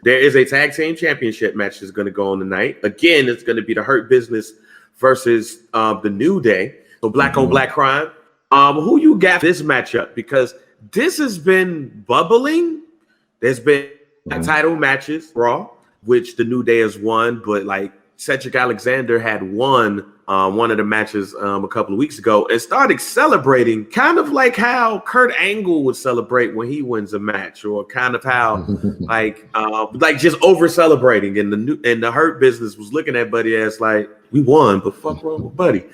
There is a tag team championship match that's going to go on tonight. Again, it's going to be the Hurt Business versus the New Day. So black on black crime. Who you got this matchup? Because this has been bubbling. There's been title matches, Raw, which the New Day has won, but like Cedric Alexander had won one of the matches a couple of weeks ago and started celebrating kind of like how Kurt Angle would celebrate when he wins a match, or kind of how like just over celebrating. And the Hurt Business was looking at Buddy as like, we won, but fuck wrong with Buddy.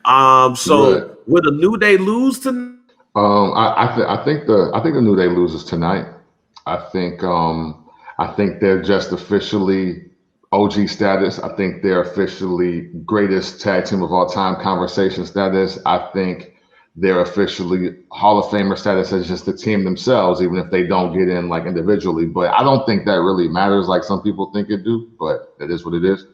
So will the New Day lose tonight? I think the New Day loses tonight. I think they're just officially OG status. I think they're officially greatest tag team of all time conversation status. I think they're officially Hall of Famer status as just the team themselves, even if they don't get in like individually. But I don't think that really matters like some people think it do, but it is what it is.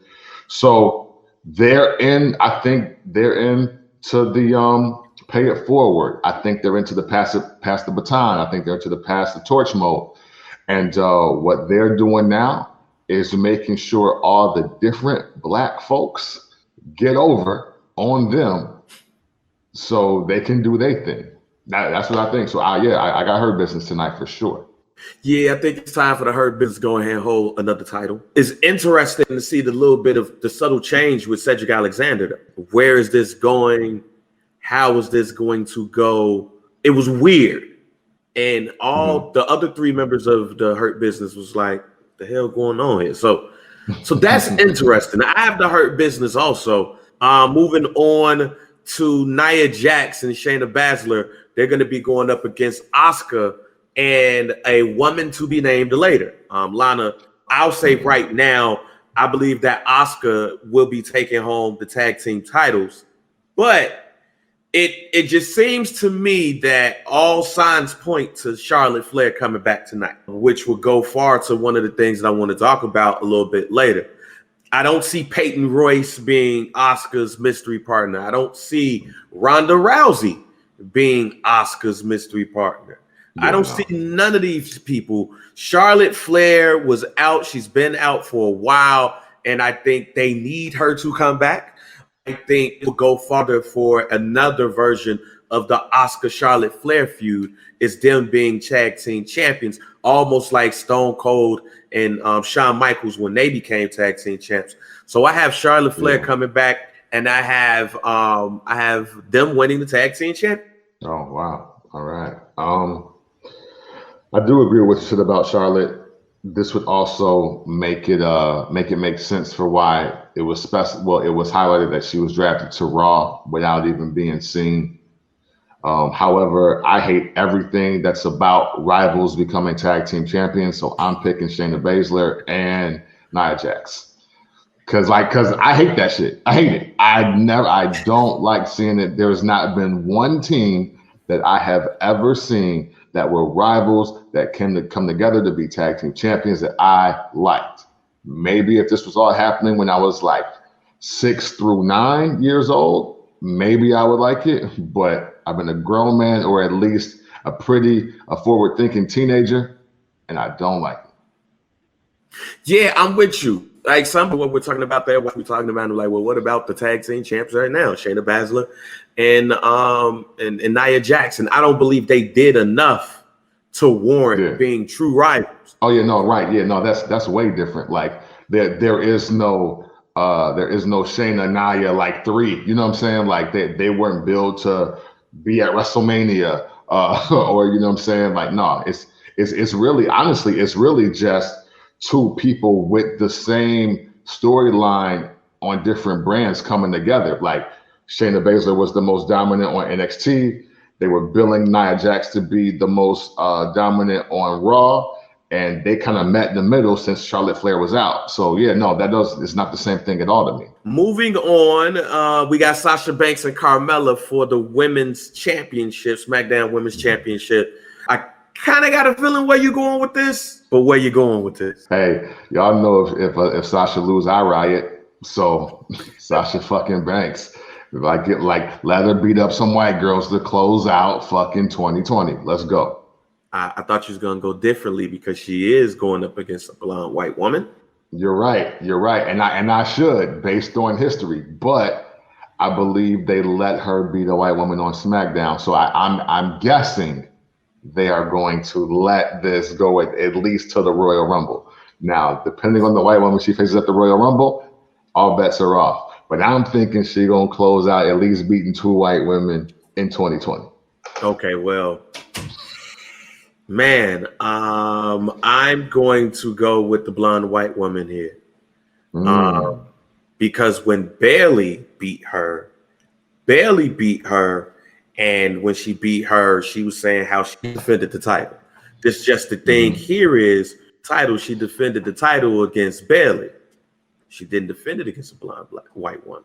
So they're in, I think they're in to the pay it forward. I think they're into the pass the baton. I think they're into the pass the torch mode. And what they're doing now is making sure all the different black folks get over on them so they can do their thing. That's what I think. So I got Hurt Business tonight for sure. Yeah, I think it's time for the Hurt Business to go ahead and hold another title. It's interesting to see the little bit of the subtle change with Cedric Alexander. Where is this going? How is this going to go? It was weird. And all the other three members of the Hurt Business was like, the hell going on here? So that's interesting. I have the Hurt Business also. Moving on to Nia Jax and Shayna Baszler. They're going to be going up against Asuka and a woman to be named later. Lana, I'll say right now, I believe that Asuka will be taking home the tag team titles, but it just seems to me that all signs point to Charlotte Flair coming back tonight, which will go far to one of the things that I want to talk about a little bit later. I don't see Peyton Royce being Asuka's mystery partner. I don't see Ronda Rousey being Asuka's mystery partner. I don't see none of these people. Charlotte Flair was out. She's been out for a while, and I think they need her to come back. I think it will go farther for another version of the Asuka Charlotte Flair feud is them being tag team champions, almost like Stone Cold and Shawn Michaels when they became tag team champs. So I have Charlotte Flair coming back, and I have them winning the tag team champion. Oh wow! All right. I do agree with what you said about Charlotte. This would also make it make sense for why it was special. Well, it was highlighted that she was drafted to Raw without even being seen. However, I hate everything that's about rivals becoming tag team champions. So I'm picking Shayna Baszler and Nia Jax. Cause I hate that shit. I hate it. I don't like seeing it. There's not been one team that I have ever seen that were rivals that came to come together to be tag team champions that I liked. Maybe if this was all happening when I was like 6 through 9 years old, maybe I would like it. But I've been a grown man, or at least a forward-thinking teenager, and I don't like it. Yeah, I'm with you. Like some of what we're talking about there, what we're talking about, like, well, what about the tag team champs right now, Shayna Baszler and Nia Jax? I don't believe they did enough to warrant being true rivals. Oh yeah, no, right, yeah, no, that's way different. Like there is no Shayna Nia like 3. You know what I'm saying? Like they weren't built to be at WrestleMania or you know what I'm saying? Like no, it's really honestly it's really just two people with the same storyline on different brands coming together. Like Shayna Baszler was the most dominant on NXT. They were billing Nia Jax to be the most dominant on Raw, and they kind of met in the middle since Charlotte Flair was out. So yeah, no, it's not the same thing at all to me. Moving on, we got Sasha Banks and Carmella for the Women's Championship, SmackDown Women's Championship. I kind of got a feeling where you're going with this, but where you going with this? Hey, y'all know if Sasha lose, I riot. So Sasha fucking Banks. Let her beat up some white girls to close out fucking 2020. Let's go. I thought she was going to go differently because she is going up against a blonde white woman. You're right, and I should, based on history, but I believe they let her be the white woman on SmackDown. So I'm guessing they are going to let this go at least to the Royal Rumble. Now, depending on the white woman she faces at the Royal Rumble, all bets are off. But I'm thinking she's going to close out at least beating 2 white women in 2020. Okay, well, man, I'm going to go with the blonde white woman here. Because when Bayley beat her, and when she beat her, she was saying how she defended the title. This just the thing here is she defended the title against Bayley. She didn't defend it against a blonde white woman.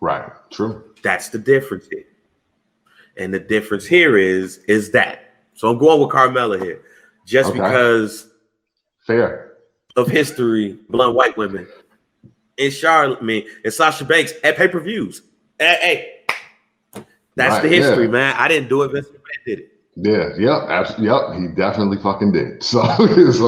Right. True. That's the difference here. And the difference here is that. So I'm going with Carmella here. Just because fair of history, blonde white women. And Charlotte, and Sasha Banks at pay-per-views. Hey, that's the history, man. I didn't do it. Vince McMahon did it. Yeah, he definitely fucking did. So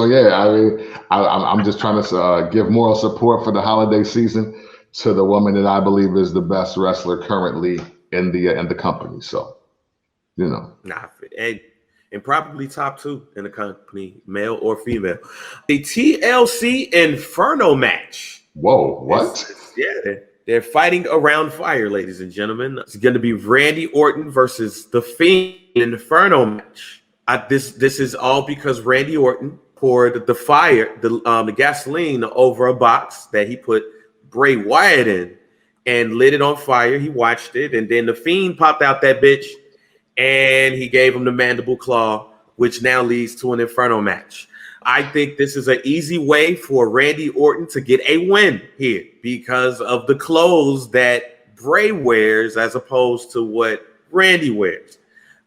yeah, I mean, I'm just trying to give moral support for the holiday season to the woman that I believe is the best wrestler currently in the company. So, and probably top 2 in the company, male or female. The TLC Inferno match. Whoa, what? They're fighting around fire, ladies and gentlemen. It's going to be Randy Orton versus the Fiend Inferno match. This is all because Randy Orton poured the gasoline over a box that he put Bray Wyatt in and lit it on fire. He watched it, and then the Fiend popped out that bitch, and he gave him the mandible claw, which now leads to an Inferno match. I think this is an easy way for Randy Orton to get a win here because of the clothes that Bray wears as opposed to what Randy wears.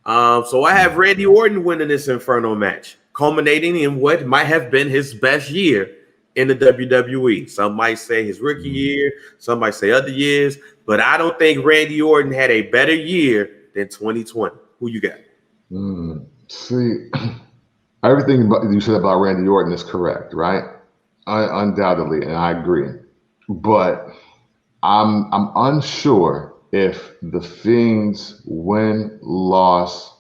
So I have Randy Orton winning this Inferno match, culminating in what might have been his best year in the WWE. Some might say his rookie year, some might say other years, but I don't think Randy Orton had a better year than 2020. Who you got? See, everything you said about Randy Orton is correct, right? Undoubtedly, and I agree. But I'm unsure if the Fiend's win-loss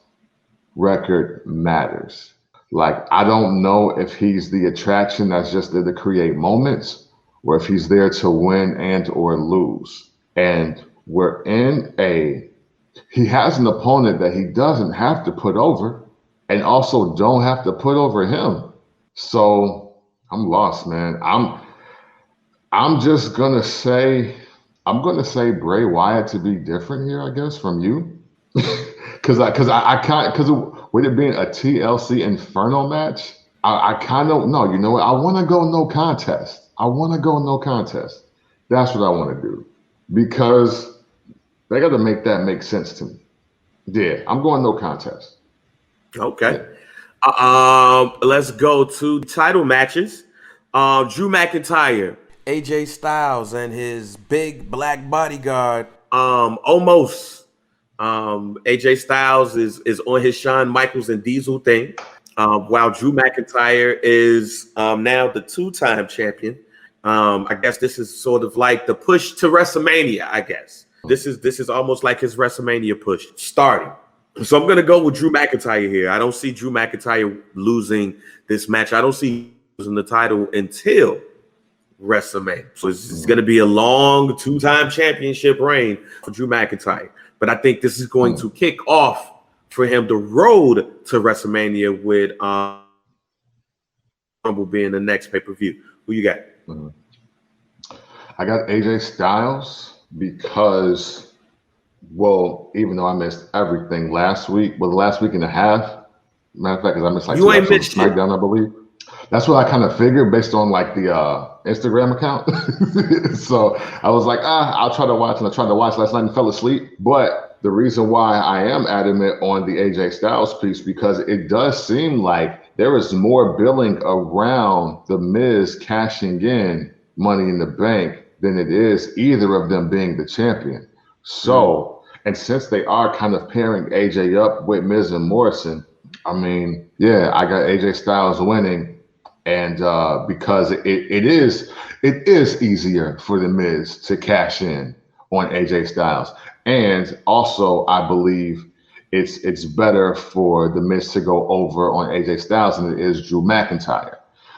record matters. Like, I don't know if he's the attraction that's just there to create moments, or if he's there to win and or lose. And he has an opponent that he doesn't have to put over, and also don't have to put over him. So I'm lost, man. I'm just gonna say Bray Wyatt to be different here, I guess, from you. Cause with it being a TLC Inferno match, I kind of no, you know what? I want to go no contest. That's what I want to do, because they got to make that make sense to me. Yeah, I'm going no contest. Okay. Let's go to title matches. Drew McIntyre, AJ Styles, and his big black bodyguard, Omos. AJ Styles is on his Shawn Michaels and Diesel thing, while Drew McIntyre is now the 2-time champion. I guess this is sort of like the push to WrestleMania, I guess. This is almost like his WrestleMania push starting. So I'm going to go with Drew McIntyre here. I don't see Drew McIntyre losing this match. I don't see losing the title until WrestleMania. So it's going to be a long 2-time championship reign for Drew McIntyre. But I think this is going to kick off for him the road to WrestleMania with Rumble being the next pay-per-view. Who you got? I got AJ Styles because, well, even though I missed everything last week and a half, matter of fact, because I missed like you 2 ain't episodes of SmackDown, I believe. That's what I kind of figured based on like the Instagram account. So I was like, I'll try to watch. And I tried to watch last night and fell asleep. But the reason why I am adamant on the AJ Styles piece, because it does seem like there is more billing around The Miz cashing in Money in the Bank than it is either of them being the champion. So, and since they are kind of pairing AJ up with Miz and Morrison, I mean, yeah, I got AJ Styles winning, and because it is easier for the Miz to cash in on AJ Styles, and also I believe it's better for the Miz to go over on AJ Styles than it is Drew McIntyre,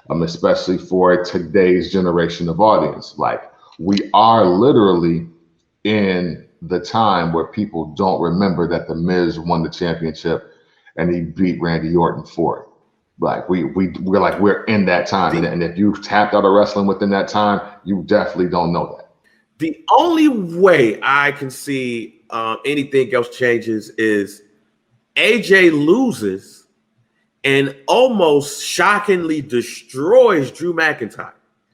especially for today's generation of audience. Like, we are literally in the time where people don't remember that the Miz won the championship and he beat Randy Orton for it. Like, we're in that time, and if you've tapped out of wrestling within that time, you definitely don't know that. The only way I can see anything else changes is AJ loses and almost shockingly destroys Drew McIntyre.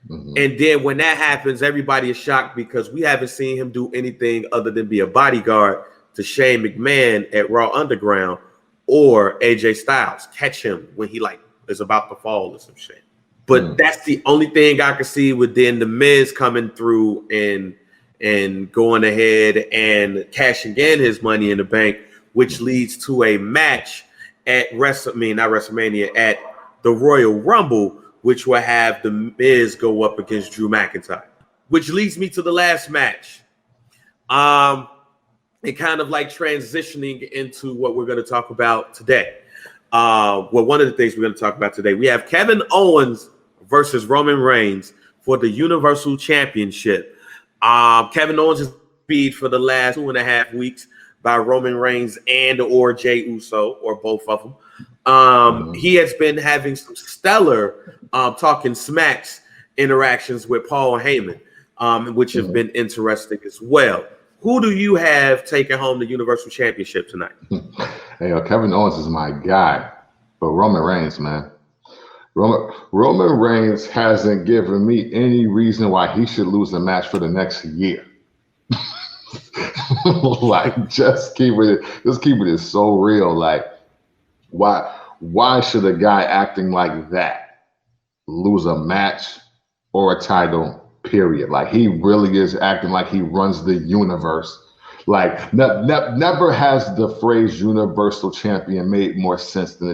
Mm-hmm. And then when that happens, everybody is shocked because we haven't seen him do anything other than be a bodyguard to Shane McMahon at Raw Underground, or AJ Styles catch him when he is about to fall or some shit. But that's the only thing I can see with then the Miz coming through and going ahead and cashing in his Money in the Bank, which leads to a match at not WrestleMania, at the Royal Rumble, which will have the Miz go up against Drew McIntyre. Which leads me to the last match. And kind of like transitioning into what we're going to talk about today. One of the things we're going to talk about today, we have Kevin Owens versus Roman Reigns for the Universal Championship. Kevin Owens is beat for the last 2.5 weeks by Roman Reigns and or Jey Uso, or both of them. He has been having some stellar talking smacks interactions with Paul Heyman, which have been interesting as well. Who do you have taking home the Universal Championship tonight? Hey, Kevin Owens is my guy, but Roman Reigns, man. Roman Reigns hasn't given me any reason why he should lose a match for the next year. Like, just keep it so real. Like, why should a guy acting like that lose a match or a title? Period. Like, he really is acting like he runs the universe. Like, never has the phrase Universal Champion made more sense than